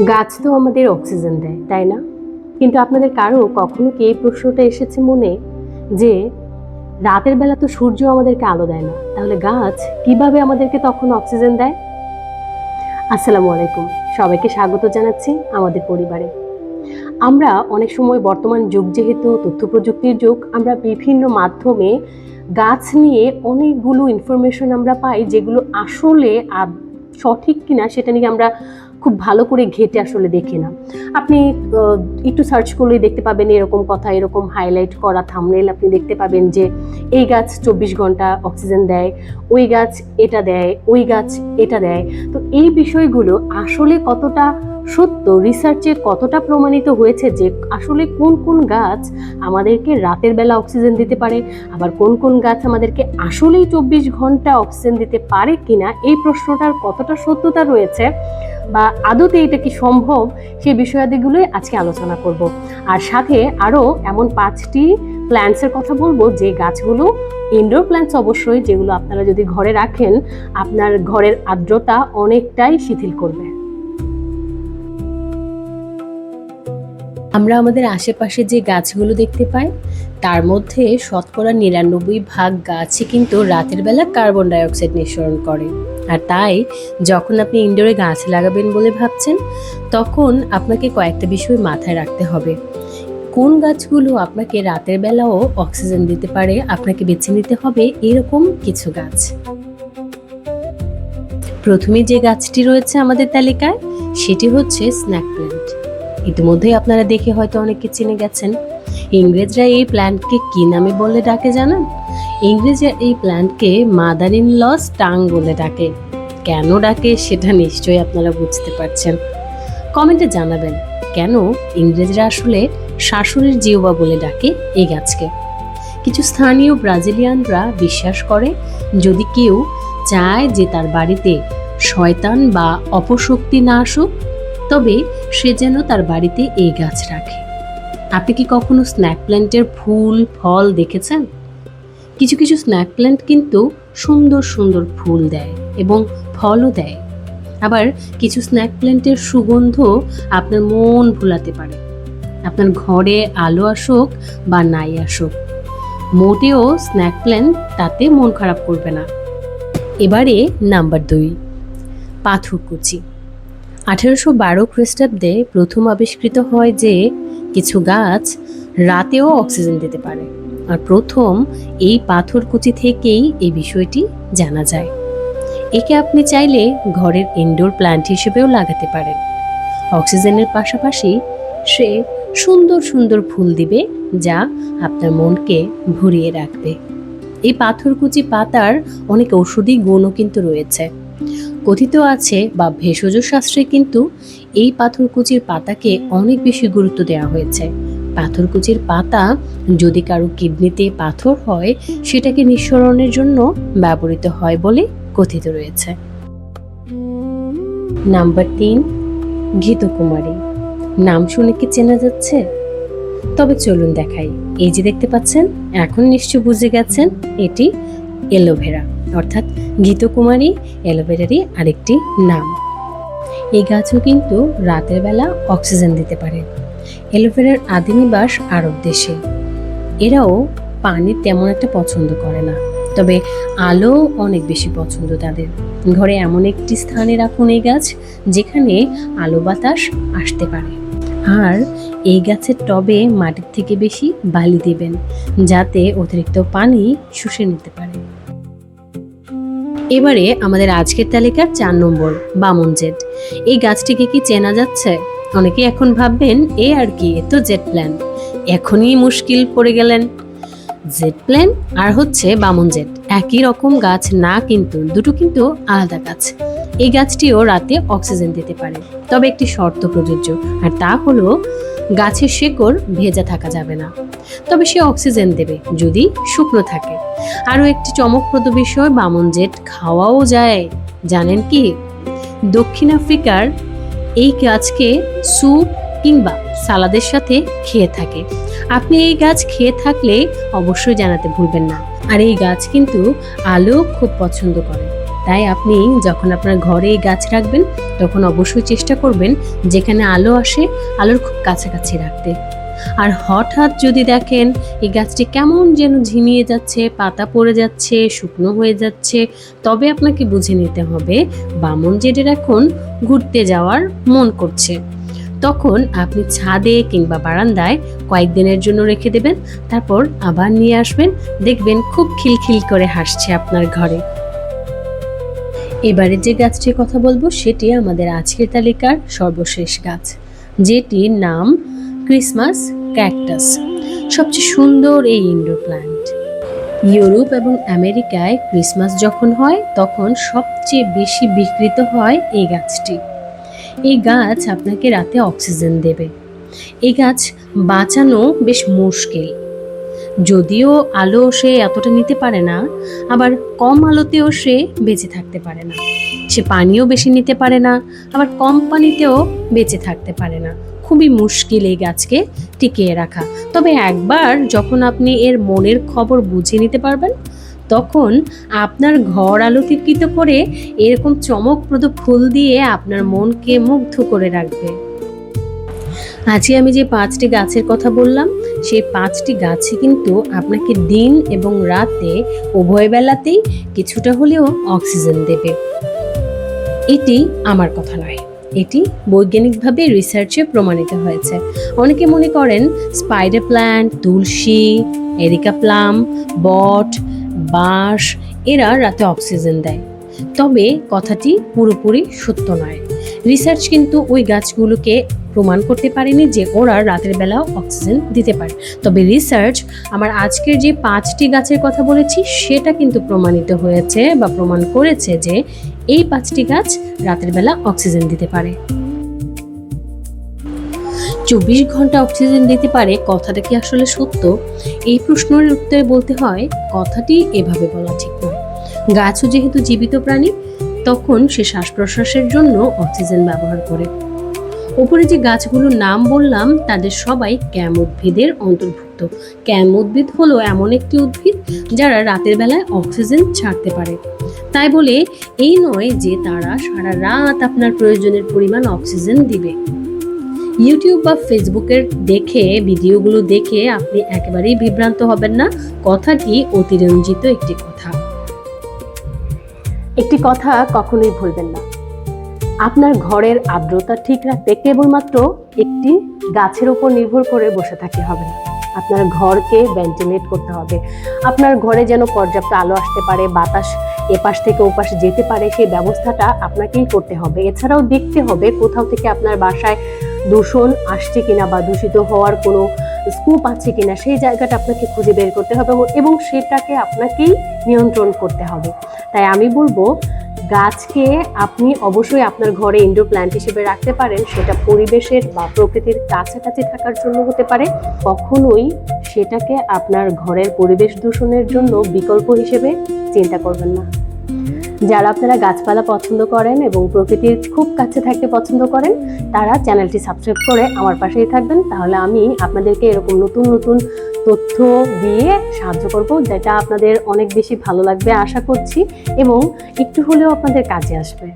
গাছ তো আমাদের অক্সিজেন দেয়, তাই না? কিন্তু আপনাদের কারো কখনো কি এই প্রশ্নটা এসেছে মনে যে রাতের বেলা তো সূর্য আমাদেরকে আলো দেয় না, তাহলে গাছ কিভাবে আমাদেরকে তখন অক্সিজেন দেয়? আসসালামু আলাইকুম, সবাইকে স্বাগত জানাচ্ছি আমাদের পরিবারে। আমরা অনেক সময় বর্তমান যুগ যেহেতু তথ্য প্রযুক্তির যুগ, আমরা বিভিন্ন মাধ্যমে গাছ নিয়ে অনেকগুলো ইনফরমেশন আমরা পাই, যেগুলো আসলে সঠিক কিনা সেটা নিয়ে আমরা খুব ভালো করে ঘেটে আসলে দেখি না। আপনি একটু সার্চ করলেই দেখতে পাবেন এরকম কথা, এরকম হাইলাইট করা থাম্বনেল আপনি দেখতে পাবেন যে এই গাছ 24 ঘন্টা অক্সিজেন দেয়, ওই গাছ এটা দেয়, ওই গাছ এটা দেয়। তো এই বিষয়গুলো আসলে কতটা সত্য, রিসার্চে কতটা প্রমাণিত হয়েছে যে আসলে কোন কোন গাছ আমাদেরকে রাতের বেলা অক্সিজেন দিতে পারে, আবার কোন কোন গাছ আমাদেরকে আসলেই 24 ঘন্টা অক্সিজেন দিতে পারে কিনা, এই প্রশ্নটার কতটা সত্যতা রয়েছে বা আদতে এটা কি সম্ভব, সেই বিষয়াদিগুলোই আজকে আলোচনা করব। আর সাথে আরও এমন 5টি প্ল্যান্টসের কথা বলবো যে গাছগুলো ইনডোর প্ল্যান্টস অবশ্যই, যেগুলো আপনারা যদি ঘরে রাখেন আপনার ঘরের আর্দ্রতা অনেকটাই শিথিল করবে। আমরা আমাদের আশেপাশে যে গাছগুলো দেখতে পাই তার মধ্যে শতকরা 99% গাছই কিন্তু রাতের বেলা কার্বন ডাইঅক্সাইড নিঃসরণ করে। আর তাই যখন আপনি ইনডোরে গাছ লাগাবেন বলে ভাবছেন, তখন আপনাকে কয়েকটা বিষয় মাথায় রাখতে হবে। কোন গাছগুলো আপনাকে রাতের বেলাও অক্সিজেন দিতে পারে, আপনাকে বেছে নিতে হবে এরকম কিছু গাছ। প্রথমে যে গাছটি রয়েছে আমাদের তালিকায় সেটি হচ্ছে স্ন্যাক প্ল্যান্ট। ইতিমধ্যেই আপনারা দেখে হয়তো অনেকে চিনে গেছেন। ইংরেজরা এই প্ল্যান্টকে কি নামে বলে ডাকে জানেন? ইংরেজরা এই প্ল্যান্টকে মাদার ইন লস টাং বলে ডাকে। কেন ডাকে সেটা নিশ্চয়ই আপনারা বুঝতে পারছেন। কমেন্টে জানাবেন কেন ইংরেজরা আসলে শাশুড়ির জিহ্বা বলে ডাকে এই গাছকে। কিছু স্থানীয় ব্রাজিলিয়ানরা বিশ্বাস করে যদি কেউ চায় যে তার বাড়িতে শয়তান বা অপশক্তি না আসুক, তবে সে যেন তার বাড়িতে এই গাছ রাখে। আপনি কি কখনো স্ন্যাক প্ল্যান্টের ফুল ফল দেখেছেন? কিছু কিছু স্ন্যাক প্ল্যান্ট কিন্তু সুন্দর সুন্দর ফুল দেয় এবং ফলও দেয়। আবার কিছু স্ন্যাক প্ল্যান্টের সুগন্ধ আপনার মন ভোলাতে পারে। আপনার ঘরে আলো আসুক বা নাই আসুক, মোটেও স্ন্যাক প্ল্যান্ট তাতে মন খারাপ করবে না। এবারে নাম্বার 2, পাথরকুচি। 1812 খ্রিস্টাব্দে প্রথম আবিষ্কৃত হয় যে কিছু গাছ রাতেও অক্সিজেন দিতে পারে। আর প্রথম এই পাথরকুচি থেকেই এই বিষয়টি জানা যায়। একে আপনি চাইলে ঘরের ইনডোর প্ল্যান্ট হিসেবেও লাগাতে পারেন। অক্সিজেনের পাশাপাশি সে সুন্দর সুন্দর ফুল দিবে যা আপনার মনকে ভরিয়ে রাখবে। এই পাথরকুচি পাতার অনেক ঔষধি গুণও কিন্তু রয়েছে। কথিত আছে বা ভেষজ শাস্ত্রে কিন্তু এই পাথরকুচির পাতাকে অনেক বেশি গুরুত্ব দেওয়া হয়েছে। পাথরকুচির পাতা যদি কারো কিডনিতে পাথর হয় সেটাকে নিঃসরণের জন্য ব্যবহৃত হয় বলে কথিত রয়েছে। নাম্বার 3, ঘৃতকুমারী। নাম শুনে কি চেনা যাচ্ছে? তবে চলুন দেখাই। এই যে দেখতে পাচ্ছেন, এখন নিশ্চয় বুঝে গেছেন এটি অ্যালোভেরা, অর্থাৎ ঘৃতকুমারী অ্যালোভেরারই আরেকটি নাম। এই গাছও কিন্তু রাতের বেলা অক্সিজেন দিতে পারে। অ্যালোভেরার আদি নিবাস আরব দেশে। এরাও পানি তেমন একটা পছন্দ করে না, তবে আলো অনেক বেশি পছন্দ তাদের। ঘরে এমন একটি স্থানে রাখুন এই গাছ যেখানে আলো বাতাস আসতে পারে। আর এই গাছের টবে মাটির থেকে বেশি বালি দিবেন যাতে অতিরিক্ত পানি শুষে নিতে পারে। এবারে আমাদের আজকের তালিকার 4 নম্বর, বামন জেড। এই গাছটিকে কি চেনা যাচ্ছে? অনেকে এখন ভাববেন এ আর কি, এ তো জেড প্ল্যান্ট। এখনই মুশকিল পড়ে গেলেন। জেড প্ল্যান্ট আর হচ্ছে বামন জেড একই রকম গাছ না, কিন্তু দুটো কিন্তু আলাদা গাছ। এই গাছটিও রাতে অক্সিজেন দিতে পারে, তবে একটি শর্ত প্রযোজ্য, আর তা হলো গাছের শেকড় ভেজা থাকা যাবে না, তবে সে অক্সিজেন দেবে যদি শুকনো থাকে। আরও একটি চমকপ্রদ বিষয়, বামন জেড খাওয়াও যায়। জানেন কি? দক্ষিণ আফ্রিকার এই গাছকে স্যুপ কিংবা সালাদের সাথে খেয়ে থাকে। আপনি এই গাছ খেয়ে থাকলে অবশ্যই জানাতে ভুলবেন না। আর এই গাছ কিন্তু আলো খুব পছন্দ করে। তাই আপনি যখন আপনার ঘরে এই গাছ রাখবেন তখন অবশ্যই চেষ্টা করবেন যেখানে আলো আসে আলোর খুব কাছাকাছি রাখতে। আর হঠাৎ যদি দেখেন এই গাছটি কেমন যেন ঝিমিয়ে যাচ্ছে, পাতা পড়ে যাচ্ছে, শুকনো হয়ে যাচ্ছে, তবে আপনাকে বুঝে নিতে হবে বামন জেডের এখন ঘুরতে যাওয়ার মন করছে। তখন আপনি ছাদে কিংবা বারান্দায় কয়েকদিনের জন্য রেখে দেবেন, তারপর আবার নিয়ে আসবেন, দেখবেন খুব খিলখিল করে হাসছে আপনার ঘরে। এবারে যে গাছটির কথা বলবো সেটি আমাদের আজকের তালিকার সর্বশেষ গাছ, যেটির নাম ক্রিসমাস ক্যাকটাস। সবচেয়ে সুন্দর এই ইনডোর প্ল্যান্ট। ইউরোপ এবং আমেরিকায় ক্রিসমাস যখন হয় তখন সবচেয়ে বেশি বিকৃত হয় এই গাছটি। এই গাছ আপনাকে রাতে অক্সিজেন দেবে। এই গাছ বাঁচানো বেশ মুশকিল, যদিও আলো সে এতটা নিতে পারে না, আবার কম আলোতেও সে বেঁচে থাকতে পারে না। সে পানিও বেশি নিতে পারে না, আবার কম পানিতেও বেঁচে থাকতে পারে না। খুবই মুশকিল এই গাছকে টিকিয়ে রাখা। তবে একবার যখন আপনি এর মনের খবর বুঝে নিতে পারবেন, তখন আপনার ঘর আলোকিত করে এরকম চমকপ্রদ ফুল দিয়ে আপনার মনকে মুগ্ধ করে রাখবে। আজকে আমি যে 5টি গাছের কথা বললাম, সেই 5টি গাছই কিন্তু আপনাকে দিন এবং রাতে উভয় বেলাতেই কিছুটা হলেও অক্সিজেন দেবে। এটি আমার কথা নয়, এটি বৈজ্ঞানিকভাবে রিসার্চে প্রমাণিত হয়েছে। অনেকে মনে করেন স্পাইডার প্ল্যান্ট, তুলসী, এরিকা প্লাম, বট, বাঁশ এরা রাতে অক্সিজেন দেয়। তবে কথাটি পুরোপুরি সত্য নয়। রিসার্চ কিন্তু ওই গাছগুলোকে প্রমাণ করতে পারেনি যে ওরা রাতের বেলাও অক্সিজেন দিতে পারে। তবে রিসার্চ আমার আজকের যে 5টি গাছের কথা বলেছি সেটা কিন্তু প্রমাণিত হয়েছে বা প্রমাণ করেছে যে এই 5টি গাছ রাতের বেলা অক্সিজেন দিতে পারে। 24 ঘন্টা অক্সিজেন দিতে পারে, কথাটা কি আসলে সত্য? এই প্রশ্নের উত্তরে বলতে হয় কথাটি এভাবে বলা ঠিক নয়। গাছও যেহেতু জীবিত প্রাণী, তখন সে শ্বাস প্রশ্বাসের জন্য অক্সিজেন ব্যবহার করে। উপরে যে গাছগুলোর নাম বললাম তাদের সবাই ক্যাম উদ্ভিদের অন্তর্ভুক্ত। ক্যাম উদ্ভিদ হলো এমন একটি উদ্ভিদ যারা রাতের বেলায় অক্সিজেন ছাড়তে পারে। তাই বলে এই নয় যে তারা সারা রাত আপনার প্রয়োজনের পরিমাণ অক্সিজেন দিবে। ইউটিউব বা ফেসবুকের ভিডিওগুলো দেখে আপনি একেবারেই বিভ্রান্ত হবেন না। কথাটি অতিরঞ্জিত একটি কথা। একটি কথা কখনোই ভুলবেন না, আপনার ঘরের আর্দ্রতা ঠিক রাখতে কেবলমাত্র একটি গাছের উপর নির্ভর করে বসে থাকতে হবে না। আপনার ঘরকে ভেন্টিলেট করতে হবে। আপনার ঘরে যেন পর্যাপ্ত আলো আসতে পারে, বাতাস এপাশ থেকে ওপাশ যেতে পারে, সেই ব্যবস্থাটা আপনাকেই করতে হবে। এছাড়াও দেখতে হবে কোথাও থেকে আপনার বাসায় দূষণ আসছে কিনা বা দূষিত হওয়ার কোনো স্কোপ আছে কিনা, সেই জায়গাটা আপনাকে খুঁজে বের করতে হবে এবং সেটাকে আপনাকেই নিয়ন্ত্রণ করতে হবে। তাই আমি বলবো গাছকে আপনি অবশ্যই আপনার ঘরে ইনডোর প্ল্যান্ট হিসেবে রাখতে পারেন। সেটা পরিবেশের বা প্রকৃতির কাছাকাছি থাকার জন্য হতে পারে। কখনোই সেটাকে আপনার ঘরের পরিবেশ দূষণের জন্য বিকল্প হিসেবে চিন্তা করবেন না। যারা আপনারা গাছপালা পছন্দ করেন এবং প্রকৃতির খুব কাছে থাকতে পছন্দ করেন, তারা চ্যানেলটি সাবস্ক্রাইব করে আমার পাশেই থাকবেন। তাহলে আমি আপনাদেরকে এরকম নতুন নতুন তথ্য দিয়ে সাহায্য করব, যেটা আপনাদের অনেক বেশি ভালো লাগবে আশা করছি এবং একটু হলেও আপনাদের কাজে আসবে।